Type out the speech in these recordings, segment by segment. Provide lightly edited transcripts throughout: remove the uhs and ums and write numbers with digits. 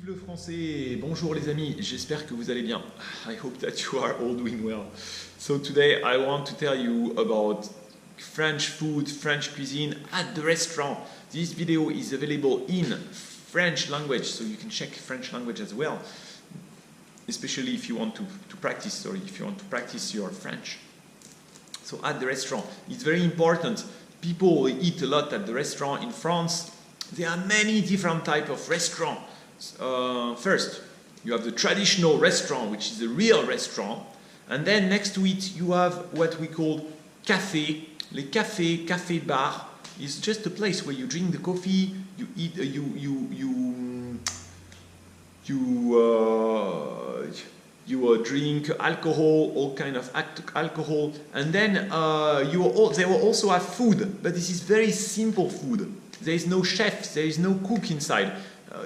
Vive le français! Bonjour les amis, j'espère que vous allez bien. I hope that you are all doing well. So today I want to tell you about French food, French cuisine at the restaurant. This video is available in French language, so you can check French language as well. Especially if you want to practice, or if you want to practice your French. So at the restaurant, it's very important. People eat a lot at the restaurant in France. There are many different types of restaurants. First, you have the traditional restaurant, which is a real restaurant, and then next to it you have what we call café. Les cafés, café bar, is just a place where you drink the coffee, you eat, you drink alcohol, all kind of alcohol, and then they will also have food, but this is very simple food. There is no chef, there is no cook inside.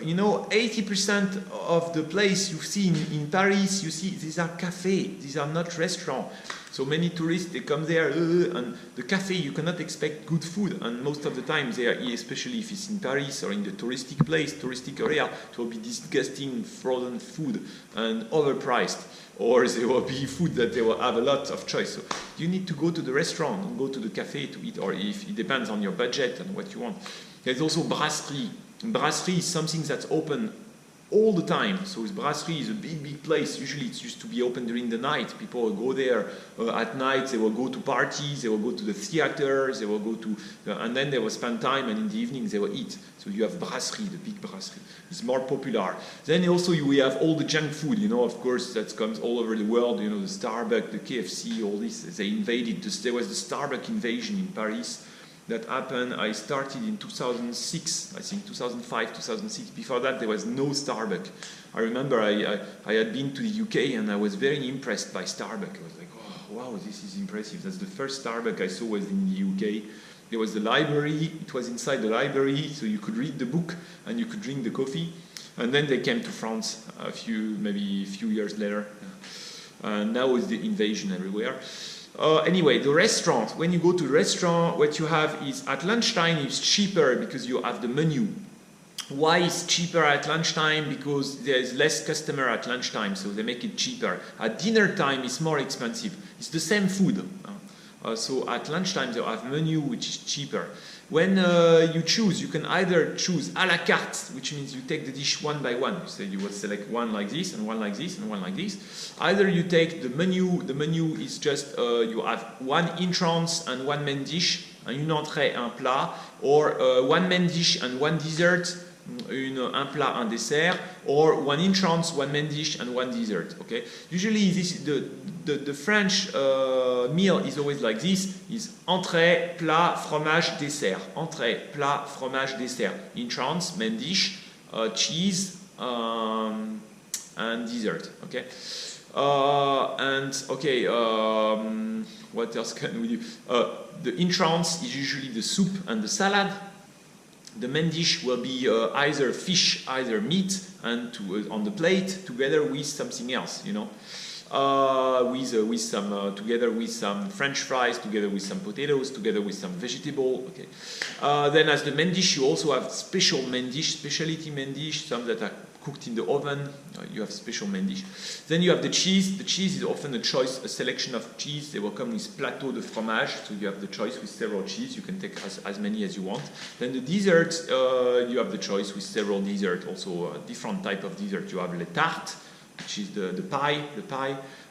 You know, 80% of the place you see in Paris, you see these are cafés, these are not restaurants. So many tourists, they come there, and the cafe, you cannot expect good food, and most of the time they are, especially if it's in Paris or in the touristic place, touristic area, it will be disgusting frozen food and overpriced, or there will be food that they will have a lot of choice. So you need to go to the restaurant and go to the cafe to eat, or if it depends on your budget and what you want. There's also brasserie. Brasserie is something that's open all the time. So brasserie is a big place. Usually it used to be open during the night. People will go there at night. They will go to parties. They will go to the theaters. They will go to, and then they will spend time. And in the evening they will eat. So you have brasserie, the big brasserie. It's more popular. Then also we have all the junk food. You know, of course, that comes all over the world. You know, the Starbuck, the KFC, all this. They invaded. There was the Starbuck invasion in Paris. That happened. I started in 2006, I think 2005, 2006. Before that, there was no Starbucks. I remember I had been to the UK and I was very impressed by Starbucks. I was like, oh, wow, this is impressive. That's the first Starbucks I saw was in the UK. There was the library. It was inside the library, so you could read the book and you could drink the coffee. And then they came to France maybe a few years later. Now it's the invasion everywhere. Anyway, the restaurant, when you go to the restaurant, what you have is at lunchtime it's cheaper because you have the menu. Why is cheaper at lunchtime? Because there is less customer at lunchtime, so they make it cheaper. At dinner time it's more expensive. It's the same food. So at lunchtime they have menu which is cheaper. When you choose, you can either choose à la carte, which means you take the dish one by one. You say you will select one like this, and one like this, and one like this. Either you take the menu. The menu is just you have one entrance and one main dish, une entrée, un plat, or one main dish and one dessert, un plat, un dessert, or one entrance, one main dish, and one dessert. Okay. Usually, the French meal is always like this: is entrée, plat, fromage, dessert. Entrée, plat, fromage, dessert. Entrance, main dish, cheese, and dessert. Okay. What else can we do? The entrance is usually the soup and the salad. The main dish will be either fish, either meat, and on the plate together with something else, you know, together with some French fries, together with some potatoes, together with some vegetable. Okay. Then as the main dish, you also have special main dish, specialty main dish, some that are cooked in the oven. You have special main dish. Then you have the cheese. The cheese is often a choice, a selection of cheese. They will come with plateau de fromage, so you have the choice with several cheese. You can take as many as you want. Then the dessert, you have the choice with several desserts. Also a different type of dessert. You have les tartes, which is the pie,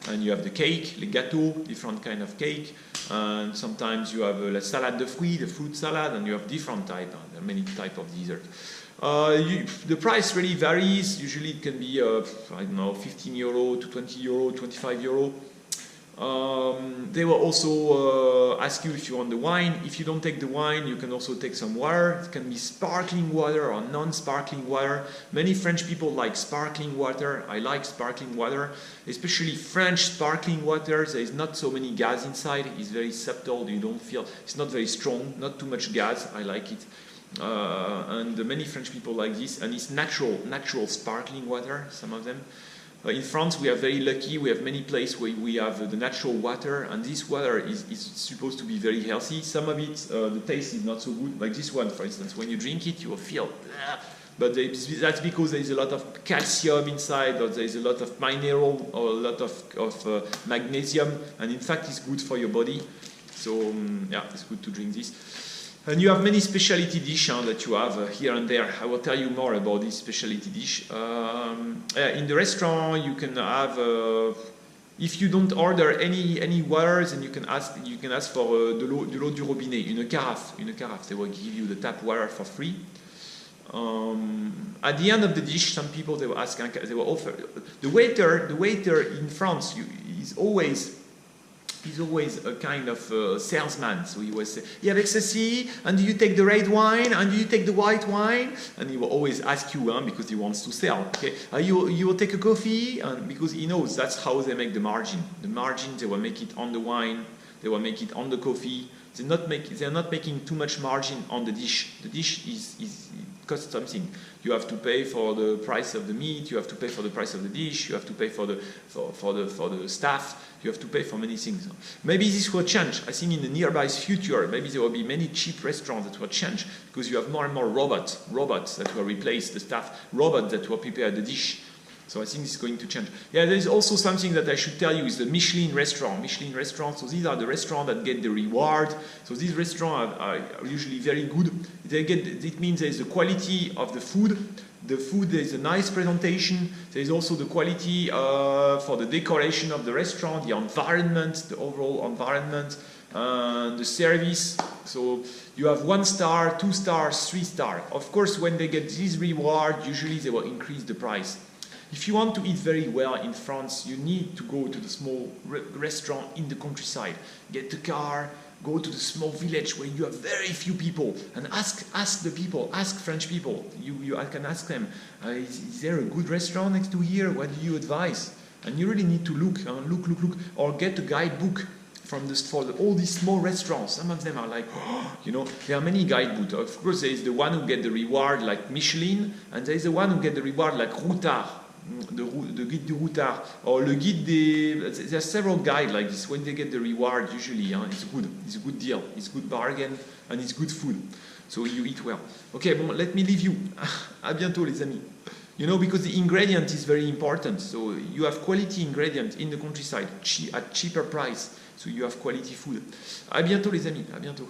and you have the cake, les gâteaux, different kind of cake. And sometimes you have la salade de fruits, the fruit salad, and you have different type. There are many type of dessert. The price really varies. Usually it can be, I don't know, 15 euro to 20 euro, 25 euro. They will also ask you if you want the wine. If you don't take the wine, you can also take some water. It can be sparkling water or non-sparkling water. Many French people like sparkling water. I like sparkling water, especially French sparkling water. There is not so many gas inside. It's very subtle. You don't feel, it's not very strong, not too much gas. I like it. And many French people like this, and it's natural sparkling water, some of them. In France, we are very lucky. We have many places where we have the natural water, and this water is supposed to be very healthy. Some of it, the taste is not so good, like this one, for instance. When you drink it, you will feel but that's because there is a lot of calcium inside, or there is a lot of mineral, or a lot of magnesium, and in fact it's good for your body. So yeah, it's good to drink this. And you have many specialty dishes that you have here and there. I will tell you more about this specialty dish. In the restaurant, you can have, if you don't order any waters, then you can ask for de l'eau du robinet, une carafe. They will give you the tap water for free. At the end of the dish, some people they will offer. The waiter in France is always a kind of salesman. So he will say, "You have ecstasy, and do you take the red wine, and do you take the white wine?" And he will always ask you, because he wants to sell. Okay, you will take a coffee, and because he knows that's how they make the margin. The margin, they will make it on the wine, they will make it on the coffee. They're not making too much margin on the dish. The dish costs something. You have to pay for the price of the meat. You have to pay for the price of the dish. You have to pay for the staff. You have to pay for many things. Maybe this will change. I think in the nearby future, maybe there will be many cheap restaurants that will change because you have more and more robots that will replace the staff, robots that will prepare the dish. So I think it's going to change. Yeah, there is also something that I should tell you is the Michelin Restaurant. Michelin Restaurant, so these are the restaurants that get the reward. So these restaurants are usually very good. It means there is the quality of the food. The food, there is a nice presentation. There is also the quality for the decoration of the restaurant, the environment, the overall environment, the service. So you have 1 star, 2 stars, 3 stars. Of course, when they get this reward, usually they will increase the price. If you want to eat very well in France, you need to go to the small restaurant in the countryside. Get the car, go to the small village where you have very few people, and ask the people, ask French people. I can ask them, is there a good restaurant next to here? What do you advise? And you really need to look, or get a guidebook for all these small restaurants. Some of them are like, there are many guidebooks. Of course, there is the one who get the reward like Michelin, and there is the one who get the reward like Routard. The guide du routard, or le guide des... There are several guides like this. When they get the reward, usually it's good. It's a good deal. It's a good bargain, and it's good food. So you eat well. Okay, let me leave you. À bientôt, les amis. Because the ingredient is very important. So you have quality ingredient in the countryside at cheaper price. So you have quality food. À bientôt, les amis. À bientôt.